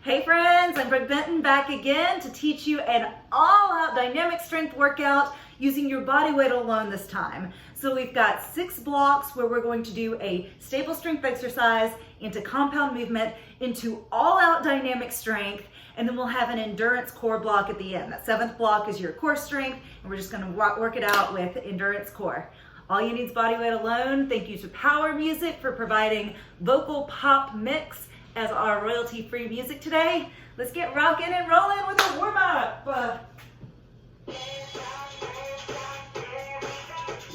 Hey friends, I'm Brooke Benton back again to teach you an all-out dynamic strength workout using your body weight alone this time. So we've got 6 blocks where we're going to do a stable strength exercise into compound movement into all-out dynamic strength, and then we'll have an endurance core block at the end. That 7th block is your core strength, and we're just going to work it out with endurance core. All you need is body weight alone. Thank you to Power Music for providing vocal pop mix as our royalty-free music today. Let's get rocking and rolling with a warm-up. All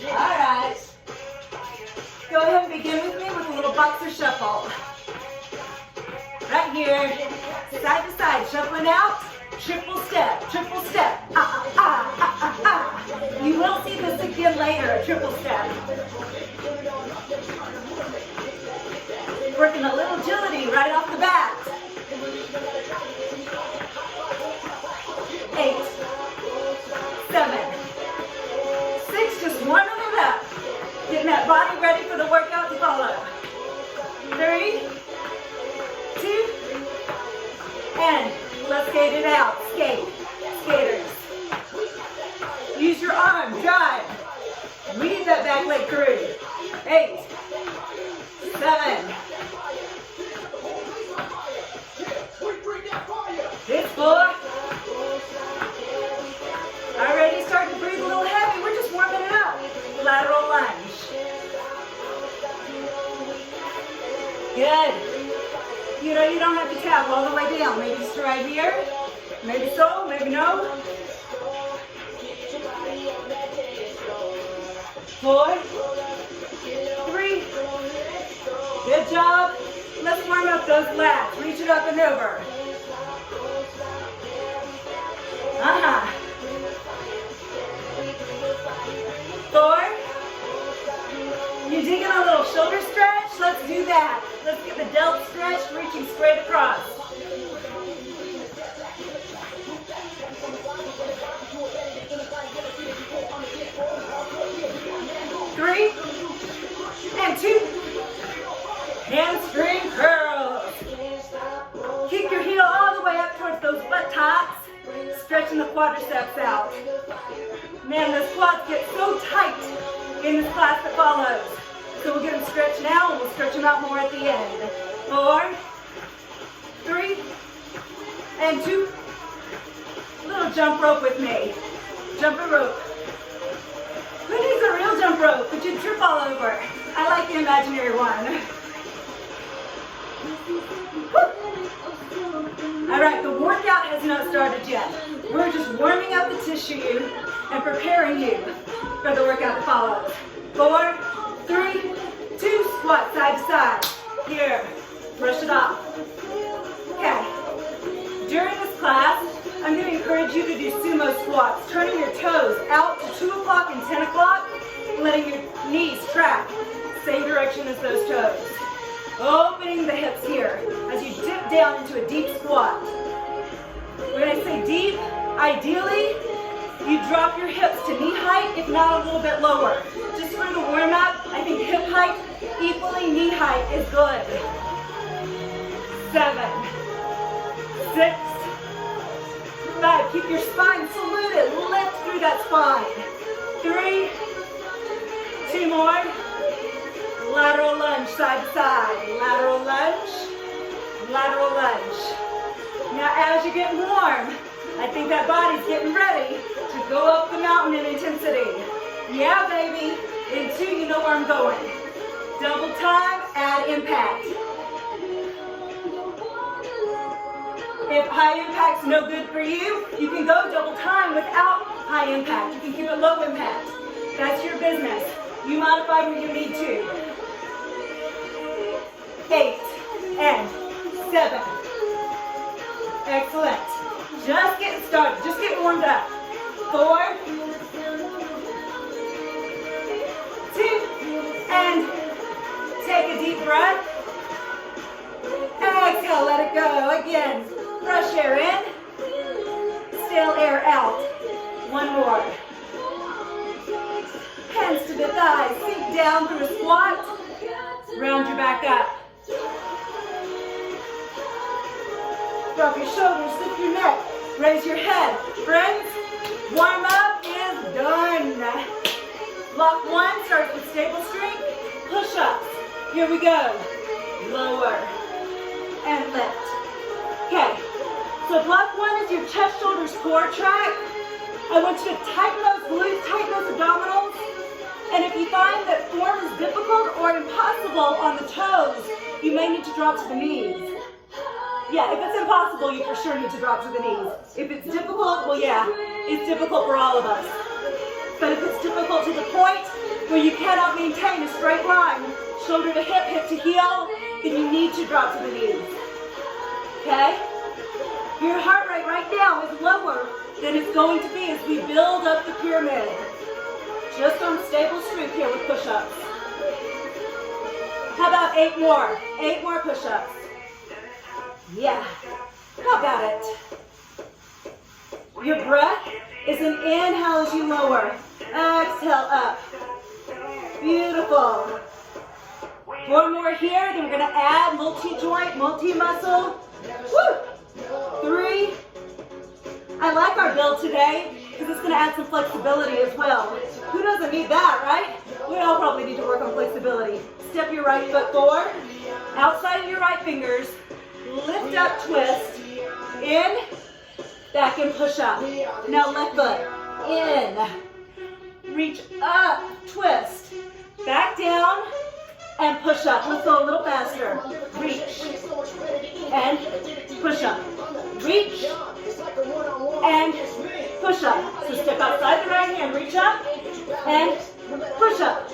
right. Go ahead and begin with me with a little boxer shuffle. Right here, side to side, shuffling out, triple step, triple step. You will see this again later, a triple step. Working a little agility right off the bat. 8, 7, 6, just warming it up. Getting that body ready for the workout to follow. 3, 2, and let's skate it out. Skate, skaters. Use your arm, drive. Weave that back leg through. 8, 7, 4. Already starting to breathe a little heavy. We're just warming it up. Lateral lunge. Good. You know, you don't have to tap all the way down. Maybe just right here. Maybe so, maybe no. 4, 3. Good job. Let's warm up those lats. Reach it up and over. 4. You digging a little shoulder stretch? Let's do that. Let's get the delt stretched, reaching straight across. 3 and 2. Hamstring curls. Kick your heel all the way up towards those butt tops. Stretching the quadriceps out. Man, the squats get so tight in this class that follows. So we'll get them stretched now and we'll stretch them out more at the end. 4, 3, and 2. Little jump rope with me. Jumping rope. Who needs a real jump rope that you trip all over? I like the imaginary one. All right, the workout has not started yet. We're just warming up the tissue and preparing you for the workout that follows. 4, 3, 2, squat side to side. Here, brush it off. Okay, during this class, I'm going to encourage you to do sumo squats, turning your toes out to 2 o'clock and 10 o'clock, letting your knees track same direction as those toes. Opening the hips here as you dip down into a deep squat. When I say deep, ideally, you drop your hips to knee height, if not a little bit lower. Just for the warm up, I think hip height equally knee height is good. 7, 6, 5. Keep your spine saluted. Lift through that spine. 3, 2 more. Lateral lunge, side to side. Lateral lunge, lateral lunge. Now as you get warm, I think that body's getting ready to go up the mountain in intensity. Yeah, baby. In 2, you know where I'm going. Double time, add impact. If high impact's no good for you, you can go double time without high impact. You can keep it low impact. That's your business. You modify when you need to. 8 and 7. Excellent. Just getting started. Just getting warmed up. 4, 2, and take a deep breath. Exhale, let it go. Again, fresh air in, stale air out. 1 more. Hands to the thighs. Sink down through a squat. Round your back up. Drop your shoulders, lift your neck, raise your head. Friends, warm up is done. Block 1 starts with stable strength, push-ups. Here we go. Lower and lift. Okay, so block 1 is your chest, shoulders, core track. I want you to tighten those glutes, tighten those abdominals. And if you find that form is difficult or impossible on the toes, you may need to drop to the knees. Yeah, if it's impossible, you for sure need to drop to the knees. If it's difficult, well yeah, it's difficult for all of us. But if it's difficult to the point where you cannot maintain a straight line, shoulder to hip, hip to heel, then you need to drop to the knees. Okay? Your heart rate right now is lower than it's going to be as we build up the pyramid. Just on stable strength here with push-ups. How about 8 more? 8 more push-ups. Yeah. How about it? Your breath is an inhale as you lower. Exhale up. Beautiful. 4 more here, then we're going to add multi-joint, multi-muscle. Woo! 3. I like our build today because it's going to add some flexibility as well. Who doesn't need that, right? We all probably need to work on flexibility. Step your right foot forward, outside of your right fingers, lift up, twist, in, back and push up. Now left foot, in, reach up, twist, back down, and push up. Let's go a little faster. Reach, and push up. Reach, and push up. So step outside the right hand, reach up, and push up.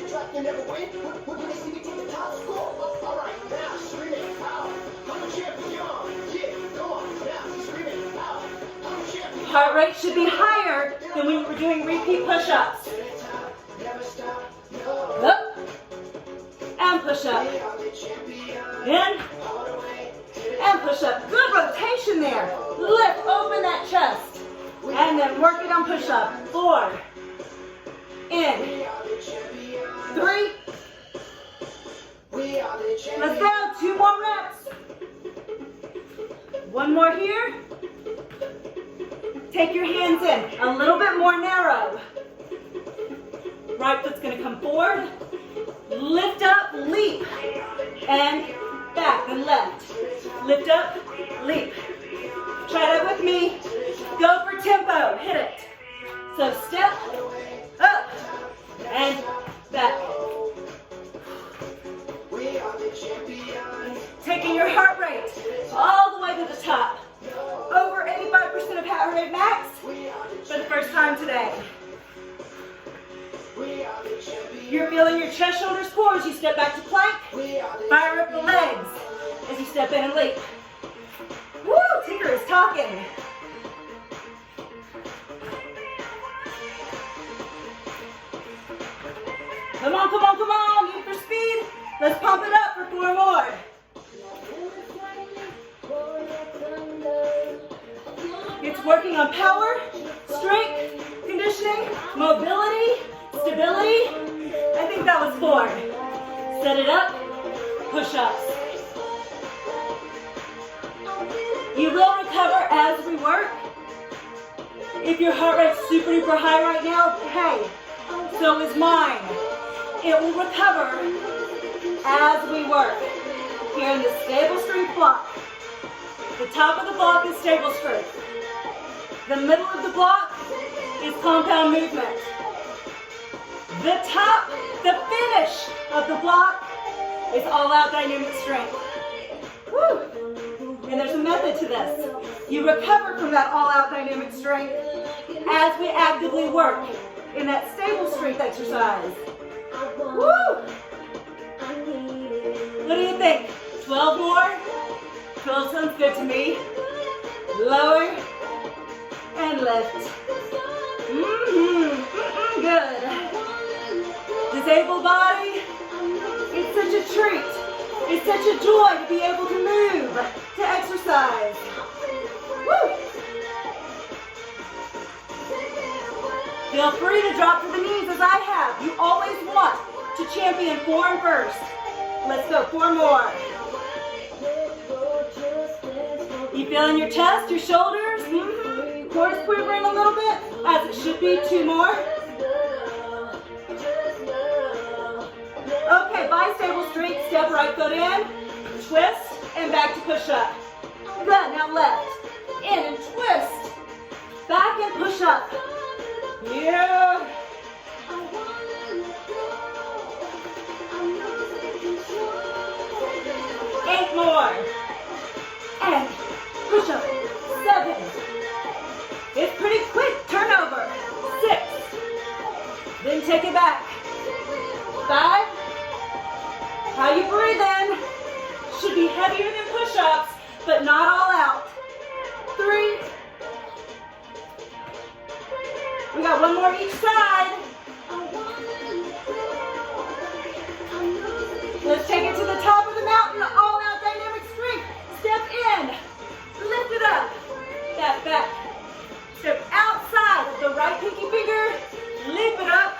Heart rate should be higher than when you were doing repeat push-ups. Up, and push up. In, and push up. Good rotation there. Lift, open that chest. And then work it on push-up. 4. In. 3. Let's go. 2 more reps. 1 more here. Take your hands in. A little bit more narrow. Right foot's going to come forward. Lift up, leap. And back and left. Lift up, leap. Try that with me. Go for tempo. Hit it. So step up and back. Taking your heart rate all the way to the top. Over 85% of heart rate max for the first time today. You're feeling your chest, shoulders, core as you step back to plank. Fire up the legs as you step in and leap. Woo! Tinker is talking. Come on, come on, come on. Need for speed. Let's pump it up for 4 more. It's working on power, strength, conditioning, mobility, stability. I think that was 4. Set it up, push-ups. You will recover as we work. If your heart rate's super duper high right now, hey, so is mine. It will recover as we work. Here in the stable strength block. The top of the block is stable strength. The middle of the block is compound movement. The top, the finish of the block is all-out dynamic strength. Woo! And there's a method to this. You recover from that all-out dynamic strength as we actively work in that stable strength exercise. Woo! What do you think? 12 more? 12 sounds good to me. Lower and lift. Good. Disabled body, it's such a treat. It's such a joy to be able to move, to exercise. Woo! Feel free to drop to the knees as I have. You always want to champion form first. Let's go, 4 more. You feeling your chest, your shoulders? Core is quivering a little bit, as it should be. 2 more. Okay, bi-stable strength. Step right foot in, twist, and back to push up. Good, now left. In and twist. Back and push up. Yeah. 8 more. And push up. 7. It's pretty quick. Turnover. 6. Then take it back. 5. How you breathe in should be heavier than push-ups, but not all out. 3. We got 1 more each side. Let's take it to the top of the mountain. All out dynamic strength. Step in. Lift it up. Step back. Step outside of the right pinky finger. Leap it up.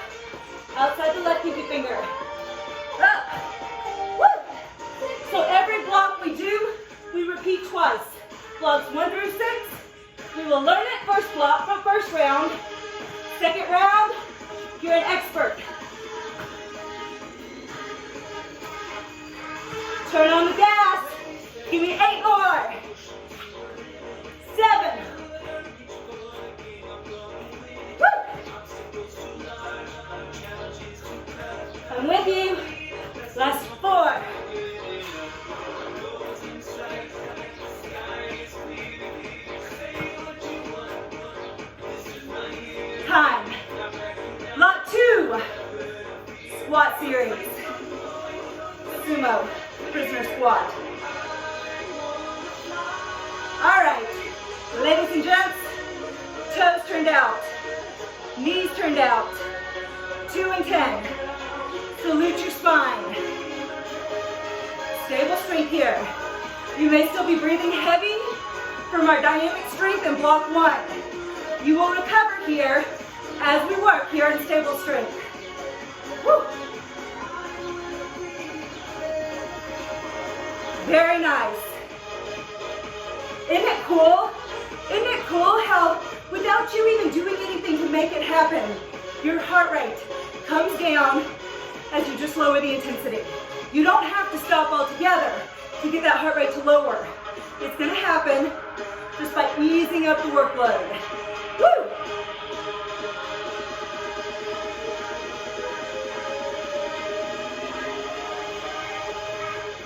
Outside the left pinky finger. Up. Woo. So every block we do, we repeat twice. Blocks 1 through 6. We will learn it first block from first round. Second round, you're an expert. Turn on the gas. Give me 8 more. 7. Woo. I'm with you. Last 4. Time. Block 2. Squat series. Sumo. Prisoner squat. All right. Ladies and gents, toes turned out. Knees turned out. 2 and 10. Salute your spine. Stable strength here. You may still be breathing heavy from our dynamic strength in block 1. You will recover here as we work here in stable strength. Woo. Very nice. Isn't it cool? Isn't it cool how without you even doing anything to make it happen, your heart rate comes down as you just lower the intensity. You don't have to stop altogether to get that heart rate to lower. It's going to happen just by easing up the workload. Woo!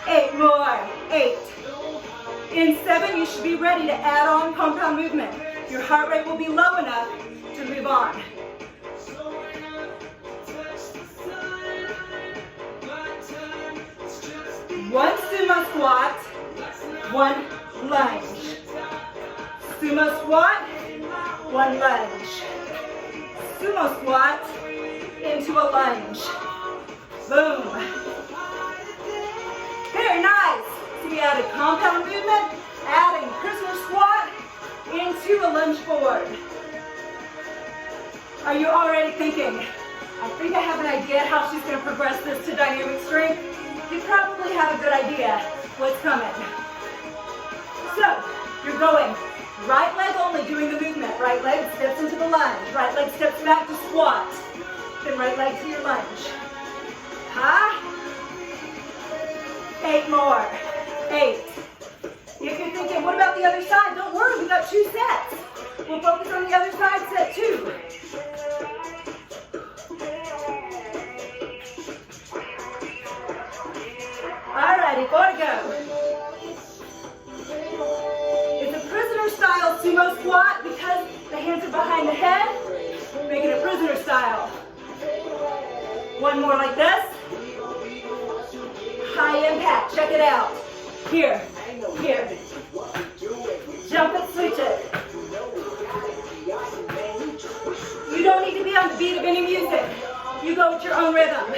Eight more. 8. In 7, you should be ready to add on compound movement. Your heart rate will be low enough to move on. One sumo squat, 1 lunge. Sumo squat, 1 lunge. Sumo squat into a lunge. Boom. Very nice. So we added compound movement, adding prisoner squat into a lunge forward. Are you already thinking, I think I have an idea how she's going to progress this to dynamic strength? You probably have a good idea what's coming. So, you're going right leg only doing the movement. Right leg steps into the lunge. Right leg steps back to squat. Then right leg to your lunge. Ha! 8 more. 8. If you're thinking, what about the other side? Don't worry, we got 2 sets. We'll focus on the other side, set 2. Alrighty, 4 to go. It's a prisoner style sumo squat because the hands are behind the head. Make it a prisoner style. 1 more like this. High impact, check it out. Here, here. Jump it, switch it. You don't need to be on the beat of any music. You go with your own rhythm.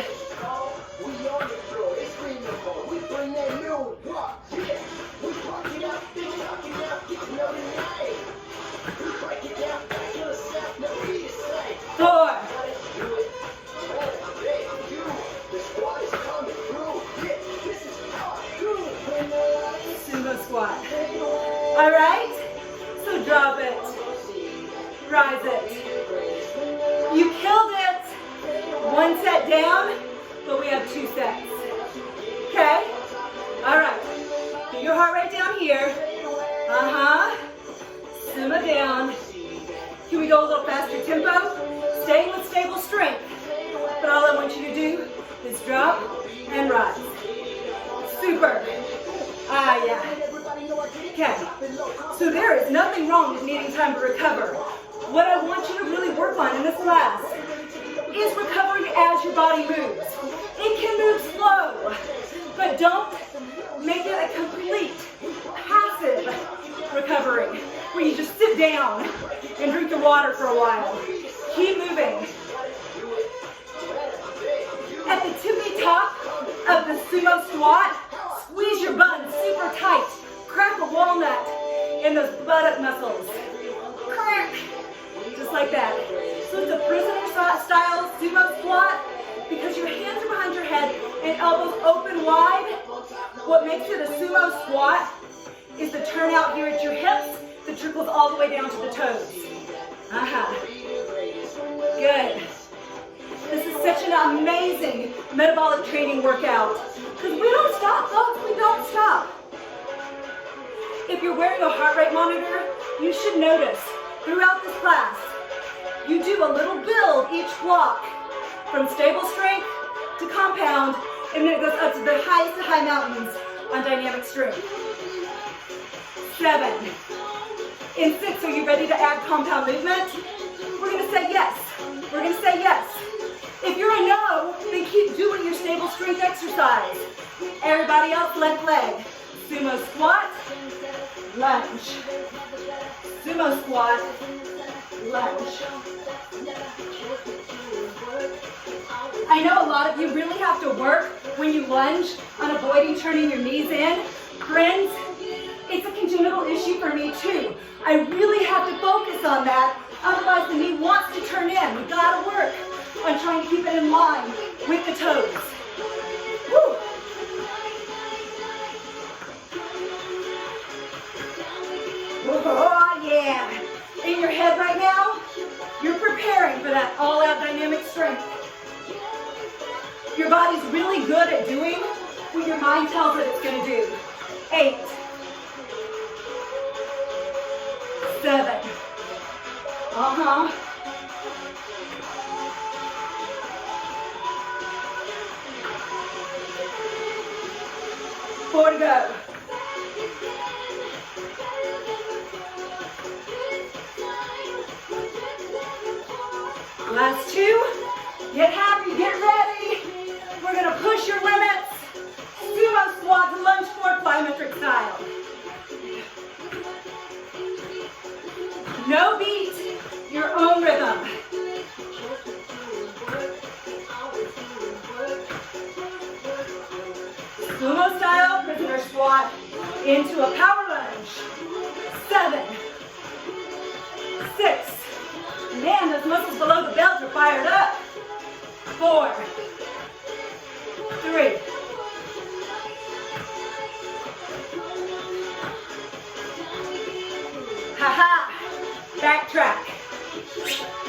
Four. Sumo squat. All right. drop it, rise it. You killed it. One set down, but we have 2 sets. Okay? All right. Get your heart rate down here. Simmer down. Can we go a little faster tempo? Staying with stable strength. But all I want you to do is drop and rise. Super. Yeah. Okay. So there is nothing wrong with needing time to recover. What I want you to really work on in this class is recovering as your body moves. It can move slow, but don't make it a complete passive recovery where you just sit down and drink your water for a while. Keep moving. At the tippy top of the sumo squat, squeeze your buns super tight. Crack a walnut in those buttock muscles. Crack. Just like that. So it's a prisoner style sumo squat because your hands are behind your head and elbows open wide. What makes it a sumo squat is the turnout here at your hips that trickles all the way down to the toes. Good. This is such an amazing metabolic training workout because we don't stop, folks. We don't stop. If you're wearing a heart rate monitor, you should notice throughout this class, you do a little build each block from stable strength to compound, and then it goes up to the highest of high mountains on dynamic strength. 7. In 6, are you ready to add compound movement? We're going to say yes. We're going to say yes. If you're a no, then keep doing your stable strength exercise. Everybody else, left leg. Sumo squat, lunge. Sumo squat, lunge. I know a lot of you really have to work when you lunge on avoiding turning your knees in. Friends, it's a congenital issue for me too. I really have to focus on that, otherwise the knee wants to turn in. We gotta work on trying to keep it in line with the toes. Woo. Oh yeah. In your head right now, you're preparing for that all-out dynamic strength. Your body's really good at doing what your mind tells it it's going to do. 8, 7. 4 to go. Last 2. Get happy, get ready. We're going to push your limits. Sumo squat to lunge forward plyometric style. No beat, your own rhythm. Sumo style prisoner squat into a power lunge. 7, 6. Man, those muscles below the belt are fired up. 4, 3. Ha-ha. Backtrack.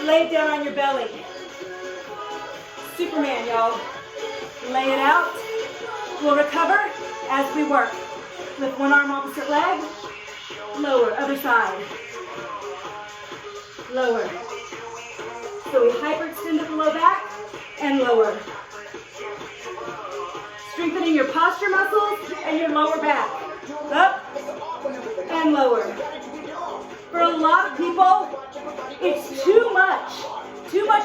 Lay it down on your belly. Superman, y'all. Lay it out. We'll recover as we work. Lift one arm, opposite leg. Lower, other side. Lower. So we hyperextend the low back and lower. Strengthening your posture muscles and your lower back. Up and lower. For a lot of people, it's too much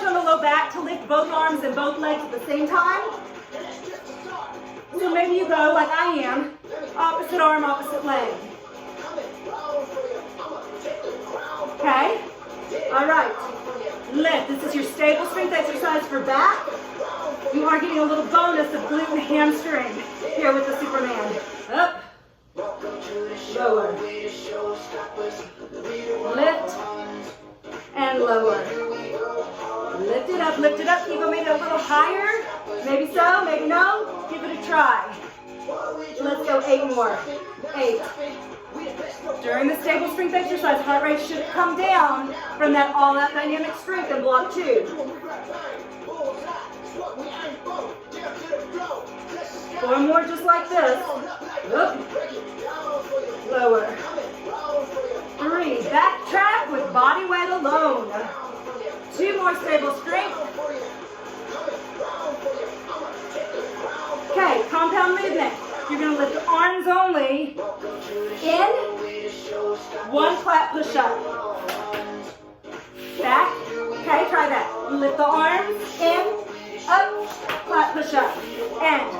on the low back to lift both arms and both legs at the same time. So maybe you go like I am, opposite arm, opposite leg. Okay? All right. Lift. This is your stable strength exercise for back. You are getting a little bonus of glute and hamstring here with the Superman. Up. Lower. Lift and lower. Lift it up, lift it up. Keep it maybe a little higher. Maybe so, maybe no. Give it a try. Let's go 8 more. 8. During the stable strength exercise, heart rate should come down from that all-out dynamic strength in block 2. 4 more just like this. Oop. Lower. 3, backtrack with body weight alone. 2 more stable strength. Okay, compound movement. You're going to lift the arms only. In. 1 clap push-up. Back. Okay, try that. Lift the arms. In. Up. Clap push-up. And.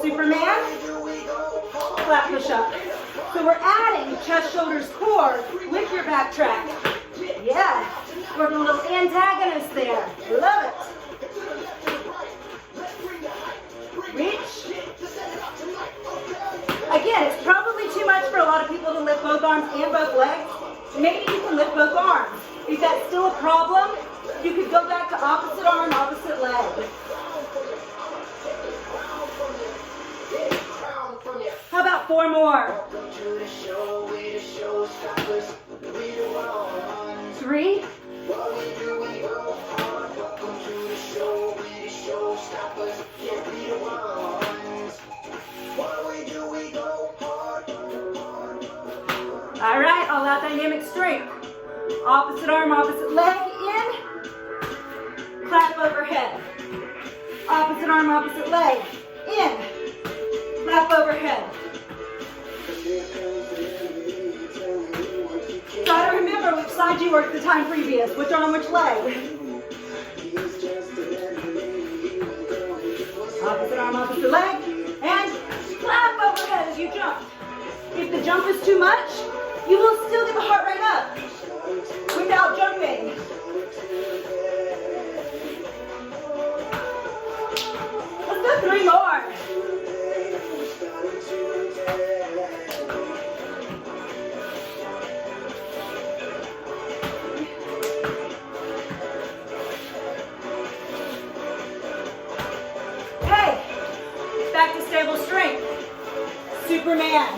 Superman. Clap push-up. So we're adding chest, shoulders, core with your backtrack. Yeah. Working a little antagonist there. Love it. Reach. Again, it's probably too much for a lot of people to lift both arms and both legs. Maybe you can lift both arms. If that's still a problem, you could go back to opposite arm, opposite leg. How about 4 more? 3. All right, all out dynamic strength. Opposite arm, opposite leg, in. Clap overhead. Opposite arm, opposite leg, in. Clap overhead. Try to remember which side you worked the time previous, which arm, which leg. Opposite arm, opposite leg, and clap overhead as you jump. If the jump is too much, you will still get the heart rate up without jumping. Let's do 3 more. Hey, back to stable strength. Superman.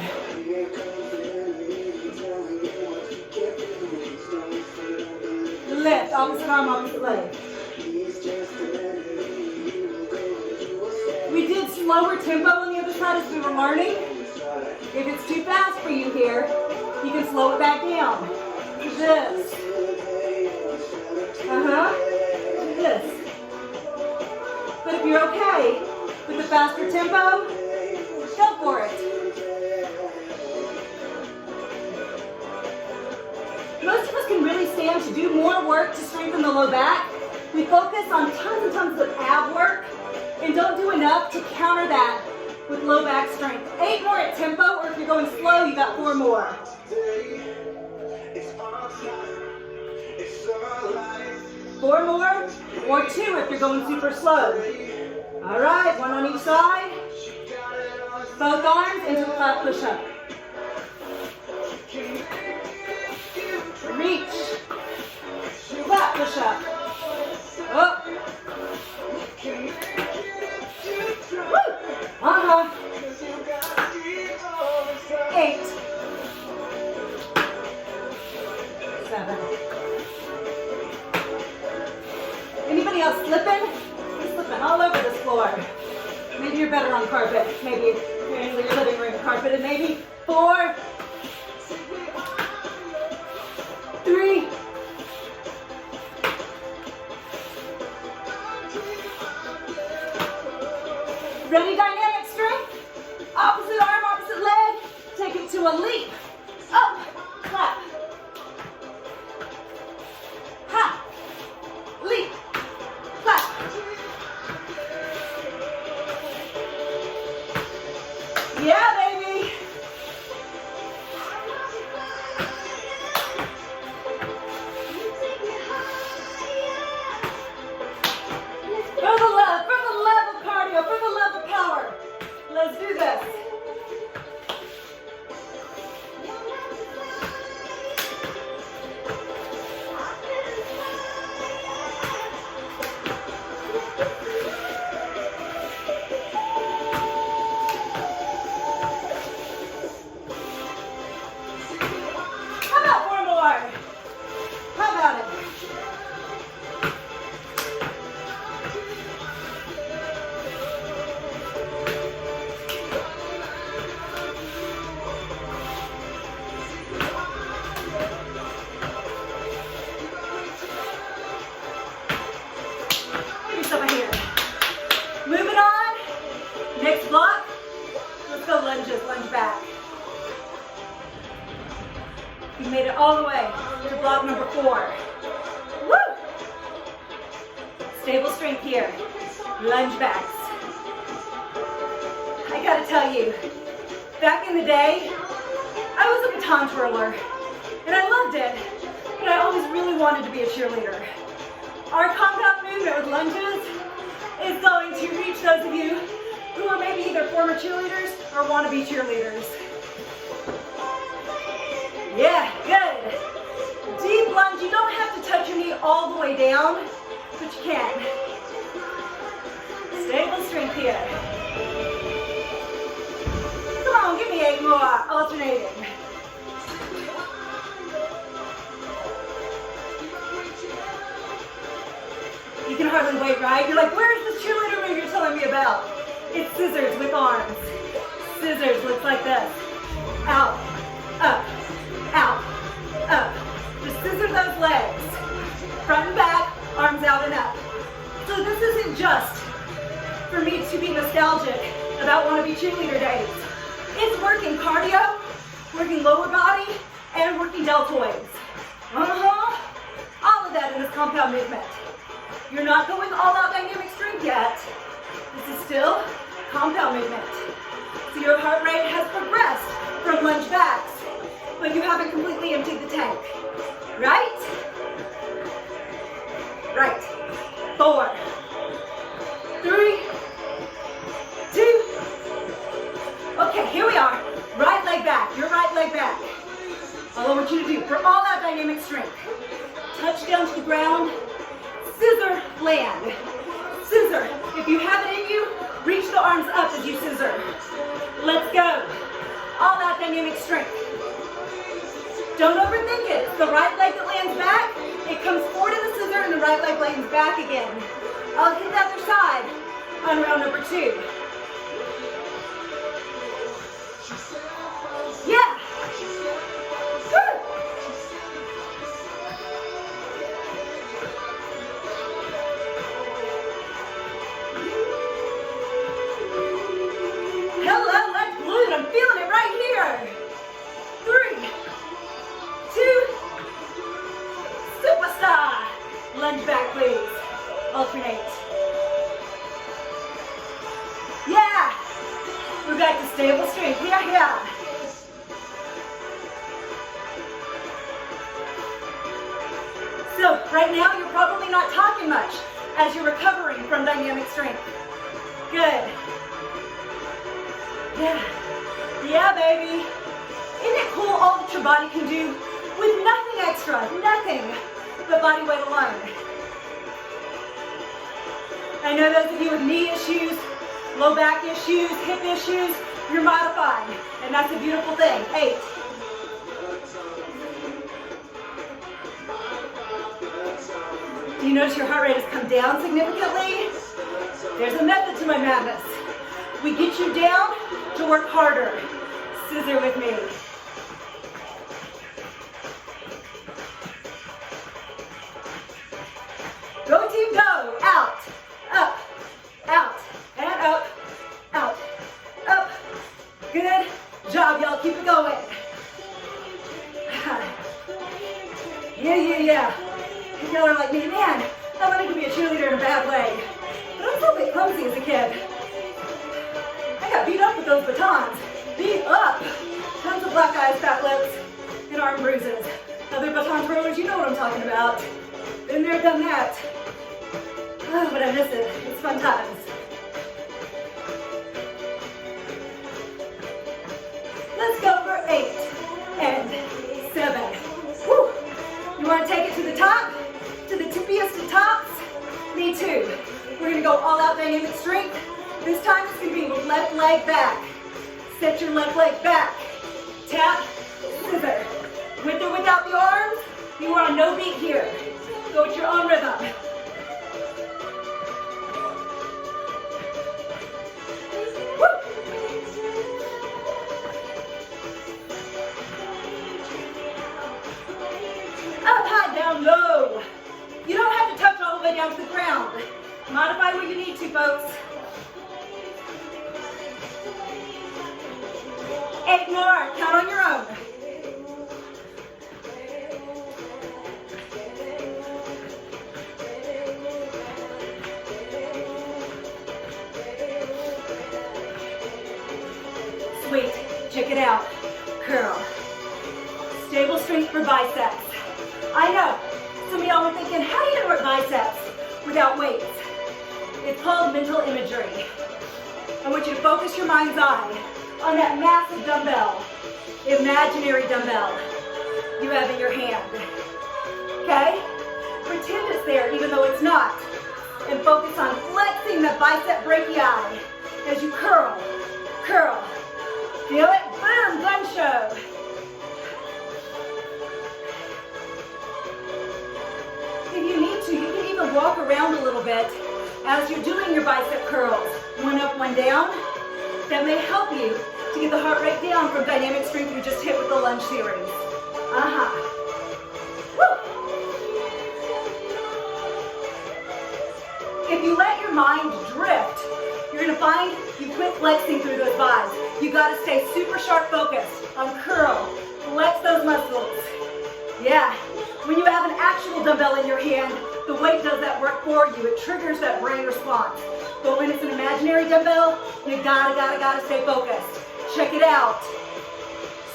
Lift, opposite arm, opposite leg. We did slower tempo on the other side as we were learning. If it's too fast for you here, you can slow it back down. To this. To this. But if you're okay with the faster tempo, go for it. Most of us can really stand to do more work to strengthen the low back. We focus on tons and tons of ab work and don't do enough to counter that with low back strength. 8 more at tempo, or if you're going slow, you got 4 more. 4 more, or 2 if you're going super slow. All right, 1 on each side. Both arms into the clap push-up. Reach. Clap push-up. Up. Woo! 8. 7. Anybody else slipping? You're slipping all over this floor. Maybe you're better on carpet. Maybe you're in your living room carpet. And maybe 4. 3. 2. Ready, dynamic strength? Opposite arm, opposite leg. Take it to a leap. Up, clap. Ha, leap, clap. Yeah, baby. You made it all the way to block number 4. Woo! Stable strength here. Lunge backs. I gotta tell you, back in the day, I was a baton twirler, and I loved it, but I always really wanted to be a cheerleader. Our compound movement with lunges is going to reach those of you who are maybe either former cheerleaders or want to be cheerleaders. Yeah, good. Deep lunge, you don't have to touch your knee all the way down, but you can. Stable strength here. Come on, give me 8 more, alternating. You can hardly wait, right? You're like, where's this cheerleader move you're telling me about? It's scissors with arms. Scissors looks like this. Out, up, out, up. Just scissor those legs. Front and back, arms out and up. So this isn't just for me to be nostalgic about wannabe cheerleader days. It's working cardio, working lower body, and working deltoids. All of that in this compound movement. You're not going all out dynamic strength yet. This is still compound movement. So your heart rate has progressed from lunge backs, but you haven't completely emptied the tank. Right? Right. 4, 3, 2. Okay, here we are. Right leg back, your right leg back. All I want you to do for all that dynamic strength. Touch down to the ground. Scissor, land. Scissor. If you have it in you, reach the arms up as you scissor. Let's go. All that dynamic strength. Don't overthink it. The right leg that lands back, it comes forward in the scissor and the right leg lands back again. I'll hit the other side on round number 2. Yeah. Woo. Hello, let's glute. I'm feeling it right here. 3, 2, superstar. Lunge back, please. Alternate. Yeah. We're back to stable strength. Yeah. So right now you're probably not talking much as you're recovering from dynamic strength. Good. Yeah, baby. Isn't it cool all that your body can do with nothing extra, nothing but body weight alone? I know those of you with knee issues, low back issues, hip issues, you're modifying, and that's a beautiful thing. 8. Do you notice your heart rate has come down significantly? There's a method to my madness. We get you down to work harder. Scissor with me. Go team, go. Out, up, out, and up, out, up. Good job, y'all. Keep it going. Yeah. Y'all are like me, man, I wanted to be a cheerleader in a bad way. But I was a little bit clumsy as a kid. I got beat up with those batons. Beat up. Tons of black eyes, fat lips, and arm bruises. Other baton twirlers, you know what I'm talking about. Been there, done that. Oh, but I miss it. It's fun times. Let's go for 8 and 7. Woo. You want to take it to the top? To the tippiest of tops? Me too. We're going to go all out dynamic strength. This time it's going to be with left leg back. Set your left leg back. Tap, scissor. With or without the arms, you are on no beat here. Go at your own rhythm. Woo. Up high, down low. You don't have to touch all the way down to the ground. Modify where you need to, folks. 8 more. Count on your own. Check it out. Curl. Stable strength for biceps. I know, some of y'all are thinking, how do you work biceps without weights? It's called mental imagery. I want you to focus your mind's eye on that massive dumbbell, imaginary dumbbell you have in your hand. Okay? Pretend it's there even though it's not. And focus on flexing the bicep brachii as you curl, curl. Feel it? Boom, gun show. If you need to, you can even walk around a little bit as you're doing your bicep curls. One up, one down. That may help you to get the heart rate down from dynamic strength we just hit with the lunge series. Woo! If you let your mind drift, you're gonna find you quit flexing through those buys. You gotta stay super sharp focused on curl. Flex those muscles. Yeah. When you have an actual dumbbell in your hand, the weight does that work for you. It triggers that brain response. But when it's an imaginary dumbbell, you gotta stay focused. Check it out.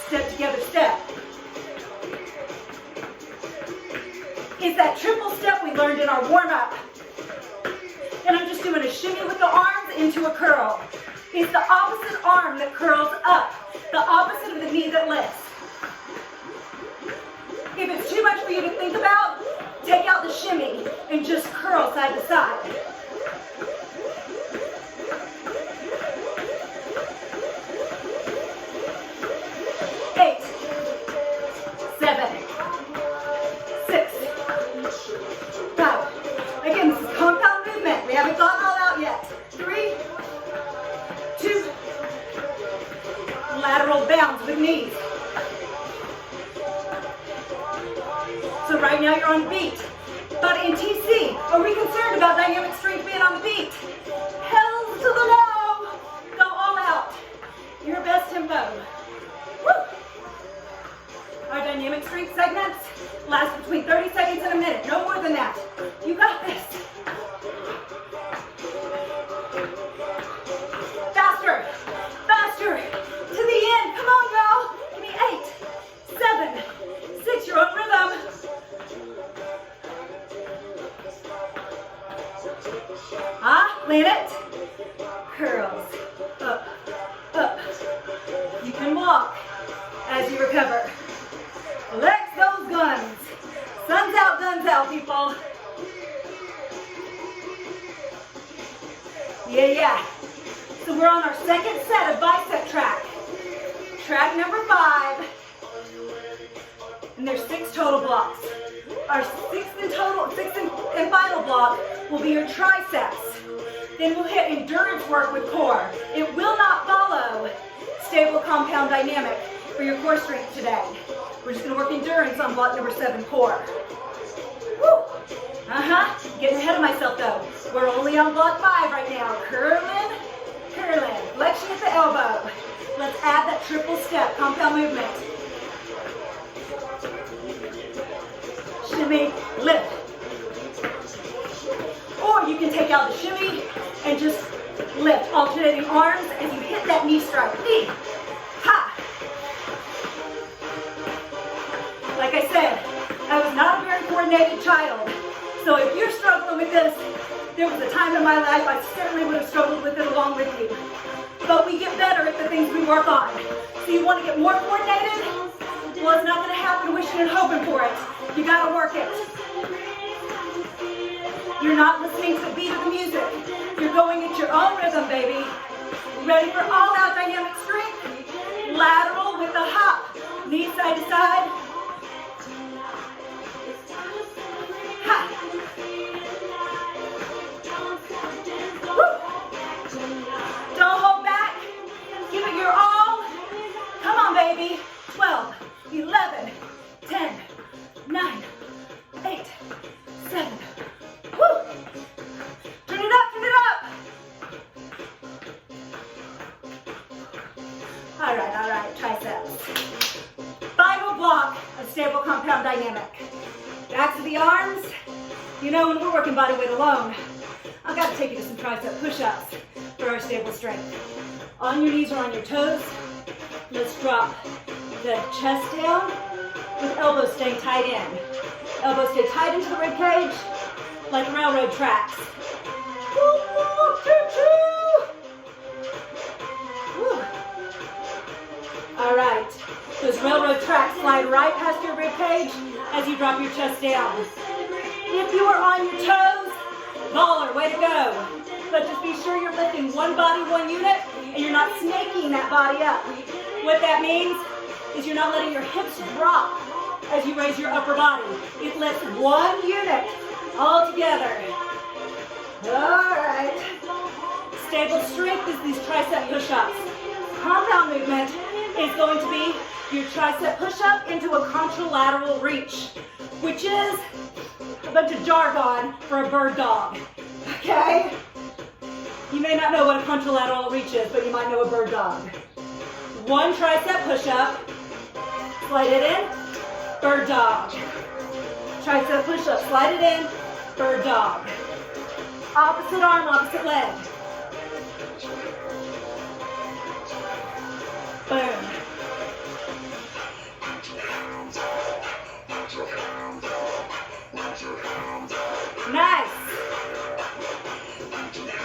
Step together, step. It's that triple step we learned in our warm-up. And I'm just doing a shimmy with the arms into a curl. It's the opposite arm that curls up, the opposite of the knee that lifts. If it's too much for you to think about, take out the shimmy and just curl side to side. Eight, 7, 6, 5. Again, this is compound movement. We haven't gone all out yet. 3, 2, lateral bounds with knees. So right now you're on beat. But in TC, are we concerned about dynamic strength being on the beat? Hells to the no! Go all out. Your best tempo. Woo! Our dynamic strength segments last between 30 seconds and a minute. No more than that. You got this. Faster. Faster. To the end. Come on, y'all. Give me 8, 7, 6. You're on rhythm. Land it. Curls. Up. Up. You can walk as you recover. Flex those guns. Guns out, people. Yeah. So we're on our second set of bicep track. Track number 5. And there's 6 total blocks. Our sixth and final block will be your triceps. Then we'll hit endurance work with core. It will not follow stable compound dynamic for your core strength today. We're just gonna work endurance on block number 7, core. Woo! Getting ahead of myself though. We're only on block 5 right now. Curling, curling. Flexion at the elbow. Let's add that triple step, compound movement. Shimmy, lift. Or you can take out the shimmy and just lift, alternating arms as you hit that knee strike. Knee, ha! Like I said, I was not a very coordinated child. So if you're struggling with this, there was a time in my life I certainly would have struggled with it along with you. But we get better at the things we work on. So you want to get more coordinated? Well, it's not going to happen wishing and hoping for it. You got to work it. You're not listening to the beat of the music. You're going at your own rhythm, baby. Ready for all-out dynamic strength? Lateral with a hop. Knee side to side. Ha. Woo. Don't hold back. Give it your all. Come on, baby. 12, 11, 10, 9, 8, 7. Woo! Turn it up, turn it up! All right, triceps. Final block of stable compound dynamic. Back to the arms. You know, when we're working body weight alone, I've got to take you to some tricep push-ups for our stable strength. On your knees or on your toes. Let's drop the chest down with elbows staying tight in. Elbows stay tight into the rib cage like railroad tracks. Woo, woo, choo, choo. Woo. All right, those railroad tracks slide right past your rib cage as you drop your chest down. If you are on your toes, baller, way to go. But just be sure you're lifting one body, one unit, and you're not snaking that body up. What that means is you're not letting your hips drop as you raise your upper body. It lifts one unit all together. All right. Stable strength is these tricep push-ups. Compound movement is going to be your tricep push-up into a contralateral reach, which is a bunch of jargon for a bird dog, okay? You may not know what a contralateral reach is, but you might know a bird dog. One tricep push-up, slide it in, bird dog. Tricep push-up, slide it in, bird dog. Opposite arm, opposite leg. Boom. Nice.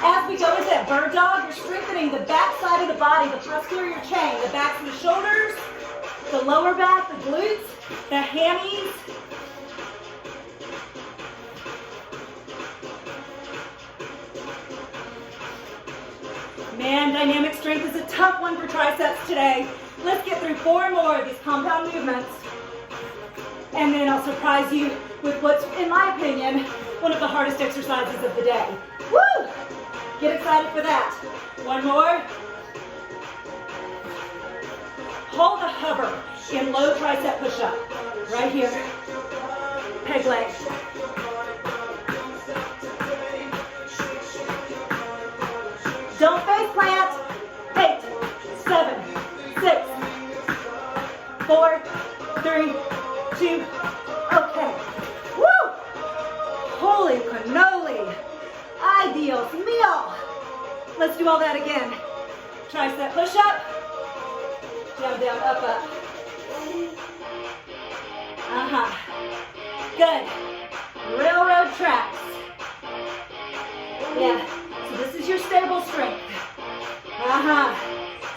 As we go into that bird dog, you're strengthening the back side of the body, the posterior chain, the backs of the shoulders, the lower back, the glutes, the hammies. Man, dynamic strength is a tough one for triceps today. Let's get through 4 more of these compound movements. And then I'll surprise you with what's, in my opinion, one of the hardest exercises of the day. Woo! Get excited for that. 1 more. Hold the hover in low tricep push-up. Right here. Peg leg. Don't face plant. 8, 7, 6, 4, 3, 2, okay. Woo! Holy cannoli. Ideal meal. Let's do all that again. Tricep push-up. Down, down, up, up. Good. Railroad tracks. Yeah. So this is your stable strength.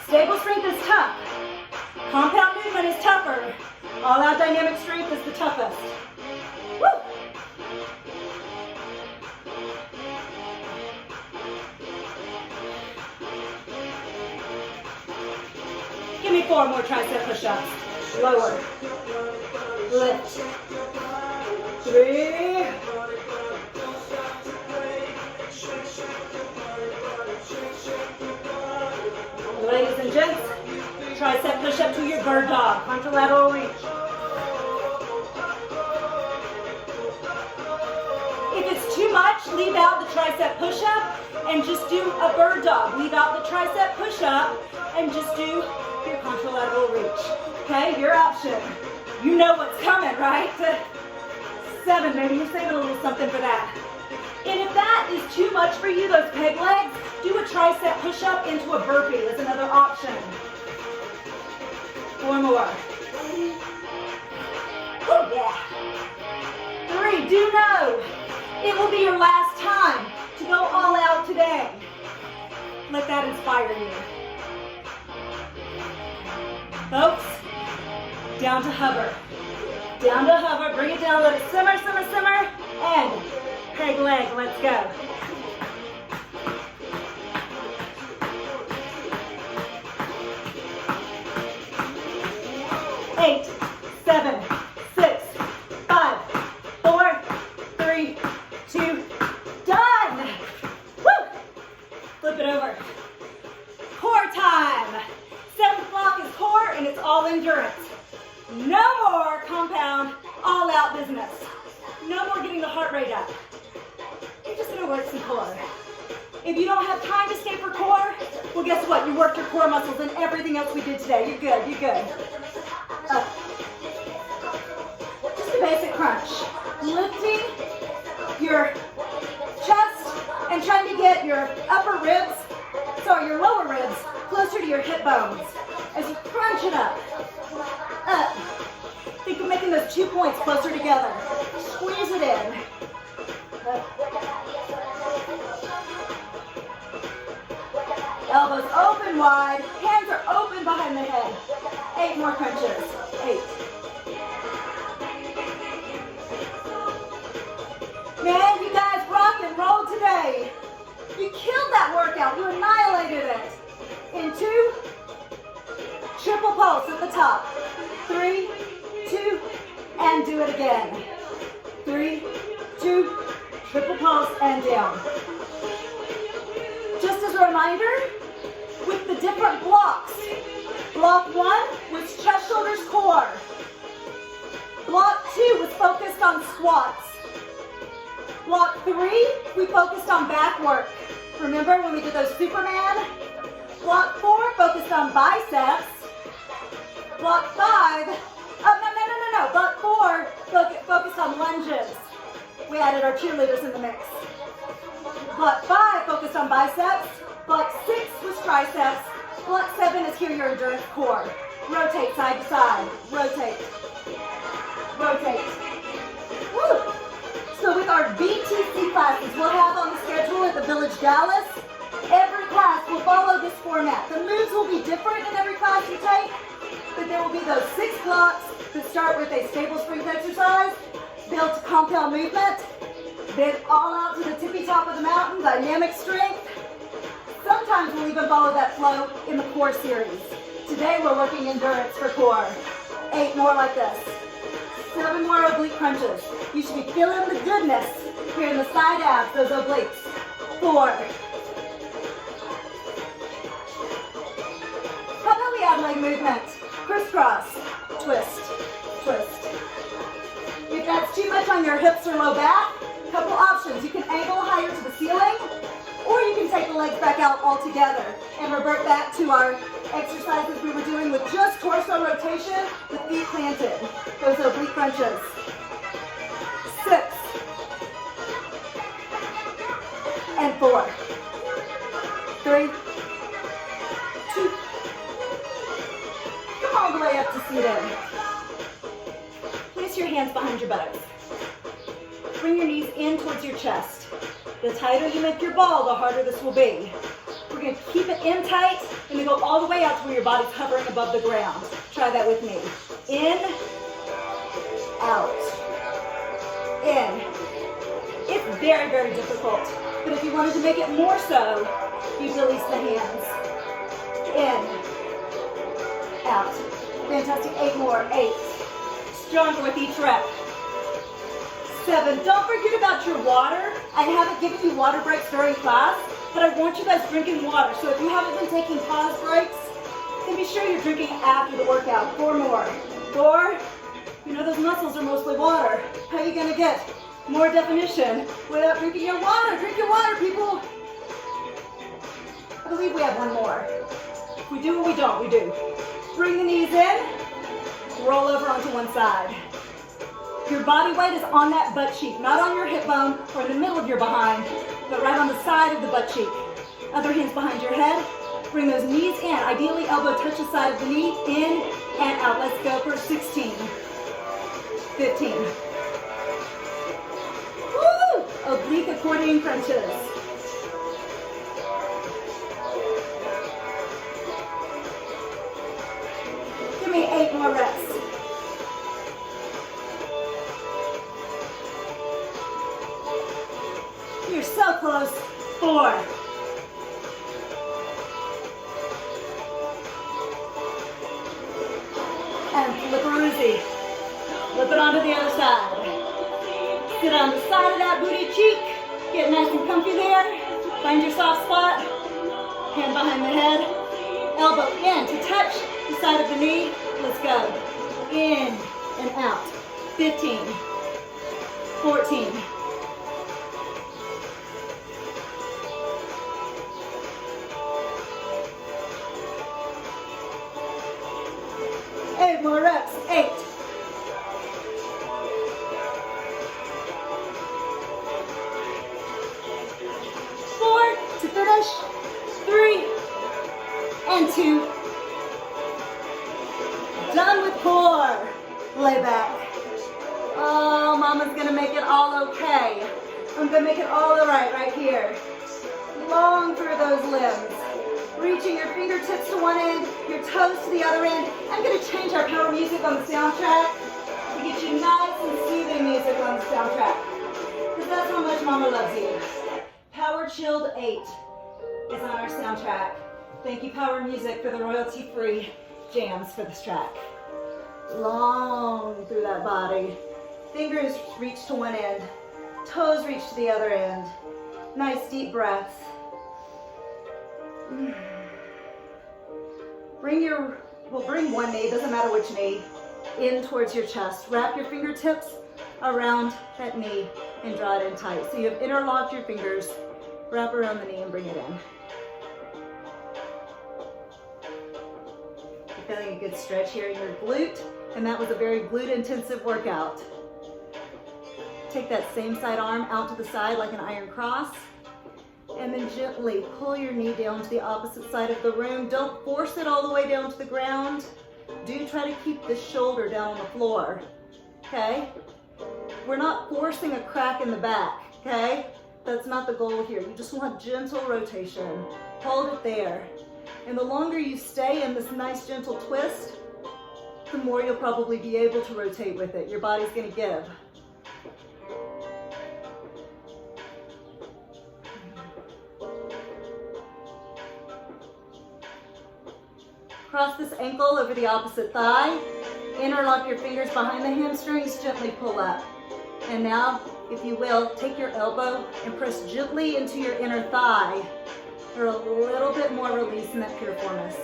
Stable strength is tough. Compound movement is tougher. All out dynamic strength is the toughest. Woo! Give me 4 more tricep push-ups. Lower. Lift. 3. Ladies and gents, tricep push-up to your bird dog. Contralateral reach. If it's too much, leave out the tricep push-up and just do a bird dog. Leave out the tricep push-up and just do your contralateral reach. Okay, your option. You know what's coming, right? 7, maybe you're saving a little something for that. And if that is too much for you, those peg legs, do a tricep push-up into a burpee as another option. 4 more. Oh yeah. 3, do know it will be your last time to go all out today. Let that inspire you. Folks, down to hover. Down to hover, bring it down, let it simmer, simmer, simmer, and peg leg, let's go. Eight, 7, 6, 5, 4, 3, 2, done. Woo! Flip it over. Core time. 7th block is core and it's all endurance. No more compound, all out business. No more getting the heart rate up. You're just gonna work some core. If you don't have time to stay for core, well guess what? You worked your core muscles and everything else we did today. You're good, you're good. Up. Just a basic crunch. Lifting your chest and trying to get your upper ribs, sorry, your lower ribs closer to your hip bones. As you crunch it up. Up. Think of making those 2 points closer together. Squeeze it in. Up. Elbows open wide. Hands are open behind the head. 8 more crunches. 8. Man, you guys rock and roll today. You killed that workout. You annihilated it. In 2, triple pulse at the top. 3, 2, and do it again. 3, 2, triple pulse and down. Just as a reminder, with the different blocks. Block 1 was chest, shoulders, core. Block 2 was focused on squats. Block 3, we focused on back work. Remember when we did those Superman? Block 4 focused on biceps. Block 5, no. Block 4 focused on lunges. We added our cheerleaders in the mix. Block 5 focused on biceps. Block 6 was triceps. Block 7 is here your endurance core. Rotate side to side. Rotate. Rotate. Woo! So with our BTC classes we'll have on the schedule at the Village Dallas, every class will follow this format. The moves will be different in every class you take, but there will be those 6 blocks that start with a stable strength exercise, build to compound movement, then all out to the tippy top of the mountain, dynamic strength. Sometimes we'll even follow that flow in the core series. Today we're working endurance for core. 8 more like this. 7 more oblique crunches. You should be feeling the goodness here in the side abs, those obliques. 4. How about we add leg movement? Crisscross, twist, twist. If that's too much on your hips or low back, couple options. You can angle higher to the ceiling, or you can take the legs back out altogether and revert back to our exercises we were doing with just torso rotation, with feet planted. Those oblique crunches. 6. And 4. 3. 2. Come all the way up to seated. Place your hands behind your buttocks. Bring your knees in towards your chest. The tighter you make your ball, the harder this will be. We're going to keep it in tight and then go all the way out to where your body's hovering above the ground. Try that with me. In, out, in. It's very, very difficult. But if you wanted to make it more so, you'd release the hands. In, out. Fantastic. 8 more. 8. Stronger with each rep. 7. Don't forget about your water. I haven't given you water breaks during class, but I want you guys drinking water. So if you haven't been taking pause breaks, then be sure you're drinking after the workout. 4 more. 4. You know those muscles are mostly water. How are you going to get more definition without drinking your water? Drink your water, people. I believe we have 1 more. We do or we don't? We do. Bring the knees in. Roll over onto one side. Your body weight is on that butt cheek, not on your hip bone or in the middle of your behind, but right on the side of the butt cheek. Other hands behind your head. Bring those knees in. Ideally, elbow touch the side of the knee. In and out. Let's go for 16. 15. Woo! Oblique accordion crunches. Give me 8 more reps. You're so close. 4. And flip-a-roozy. Flip it onto the other side. Sit on the side of that booty cheek. Get nice and comfy there. Find your soft spot. Hand behind the head. Elbow in to touch the side of the knee. Let's go. In and out. 15. 14. 8 more reps. 8. 4 to finish. 3 and 2. Mama's gonna make it all okay. I'm gonna make it all right right here. Long through those limbs. Reaching your fingertips to one end, your toes to the other end. I'm gonna change our power music on the soundtrack to get you nice and soothing music on the soundtrack. Because that's how much Mama loves you. Power Chilled 8 is on our soundtrack. Thank you, Power Music, for the royalty-free jams for this track. Long through that body. Fingers reach to one end. Toes reach to the other end. Nice deep breaths. Bring one knee, doesn't matter which knee, in towards your chest. Wrap your fingertips around that knee and draw it in tight. So you have interlocked your fingers. Wrap around the knee and bring it in. You're feeling a good stretch here in your glute, and that was a very glute intensive workout. Take that same side arm out to the side like an iron cross, and then gently pull your knee down to the opposite side of the room. Don't force it all the way down to the ground. Do try to keep the shoulder down on the floor, okay? We're not forcing a crack in the back, okay? That's not the goal here. You just want gentle rotation. Hold it there. And the longer you stay in this nice gentle twist, the more you'll probably be able to rotate with it. Your body's gonna give. Cross this ankle over the opposite thigh. Interlock your fingers behind the hamstrings, gently pull up. And now, if you will, take your elbow and press gently into your inner thigh for a little bit more release in that piriformis.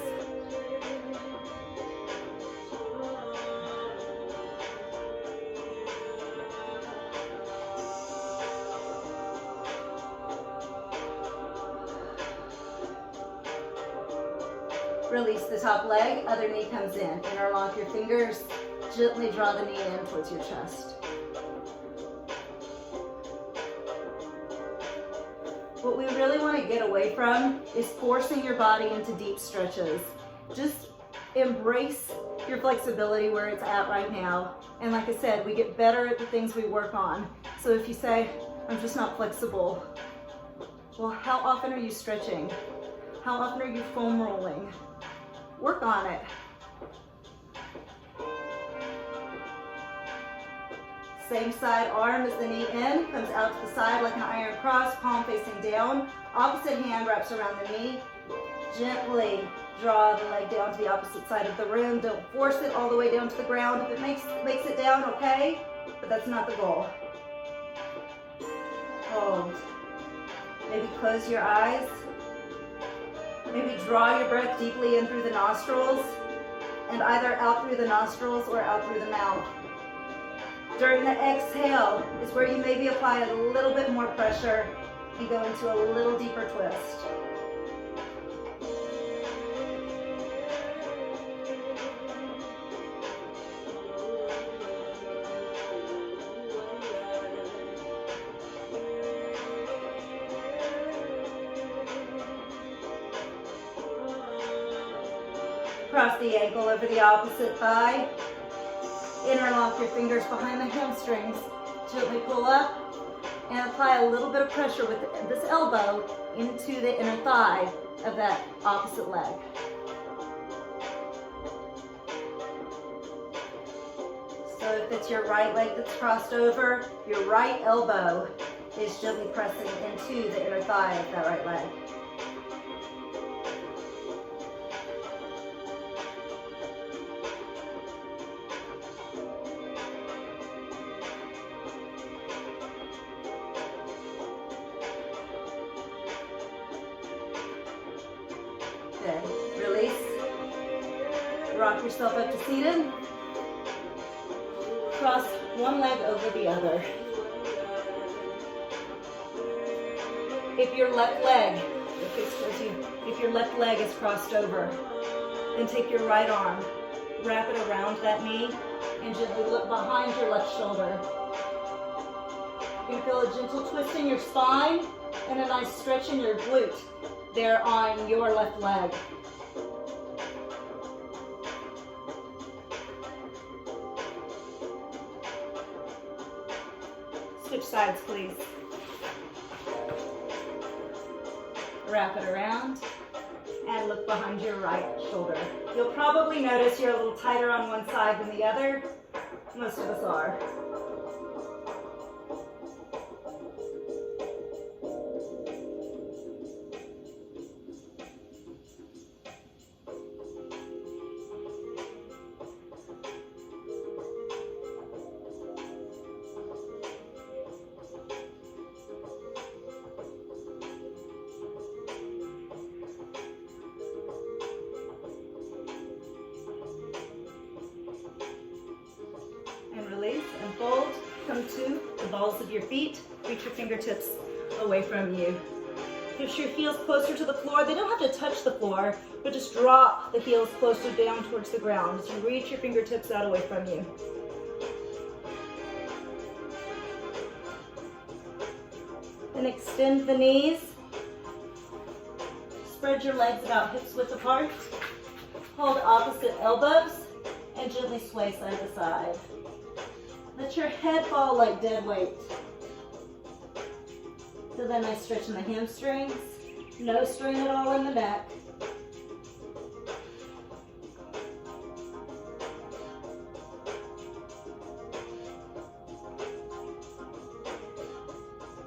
Release the top leg, other knee comes in. Interlock your fingers, gently draw the knee in towards your chest. What we really want to get away from is forcing your body into deep stretches. Just embrace your flexibility where it's at right now. And like I said, we get better at the things we work on. So if you say, I'm just not flexible, well, how often are you stretching? How often are you foam rolling? Work on it. Same side arm as the knee in, comes out to the side like an iron cross, palm facing down. Opposite hand wraps around the knee. Gently draw the leg down to the opposite side of the room. Don't force it all the way down to the ground. If it makes it down, okay, but that's not the goal. Hold. Maybe close your eyes. Maybe draw your breath deeply in through the nostrils and either out through the nostrils or out through the mouth. During the exhale is where you maybe apply a little bit more pressure and go into a little deeper twist. Cross the ankle over the opposite thigh. Interlock your fingers behind the hamstrings. Gently pull up and apply a little bit of pressure with this elbow into the inner thigh of that opposite leg. So if it's your right leg that's crossed over, your right elbow is gently pressing into the inner thigh of that right leg. Good. Release. Rock yourself up to seated. Cross one leg over the other. If your left leg, if your left leg is crossed over, then take your right arm, wrap it around that knee, and gently look behind your left shoulder. You feel a gentle twist in your spine and a nice stretch in your glute there on your left leg. Switch sides, please. Wrap it around and look behind your right shoulder. You'll probably notice you're a little tighter on one side than the other. Most of us are. Release and fold. Come to the balls of your feet. Reach your fingertips away from you. Push your heels closer to the floor. They don't have to touch the floor, but just drop the heels closer down towards the ground as you reach your fingertips out away from you. Then extend the knees. Spread your legs about hips width apart. Hold opposite elbows and gently sway side to side. Let your head fall like dead weight. So then I stretch in the hamstrings. No strain at all in the neck.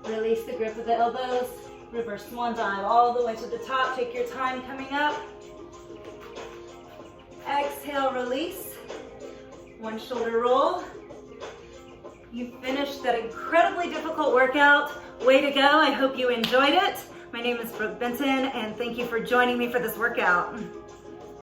Release the grip of the elbows. Reverse swan dive all the way to the top. Take your time coming up. Exhale, release. One shoulder roll. You finished that incredibly difficult workout. Way to go. I hope you enjoyed it. My name is Brooke Benton, and thank you for joining me for this workout.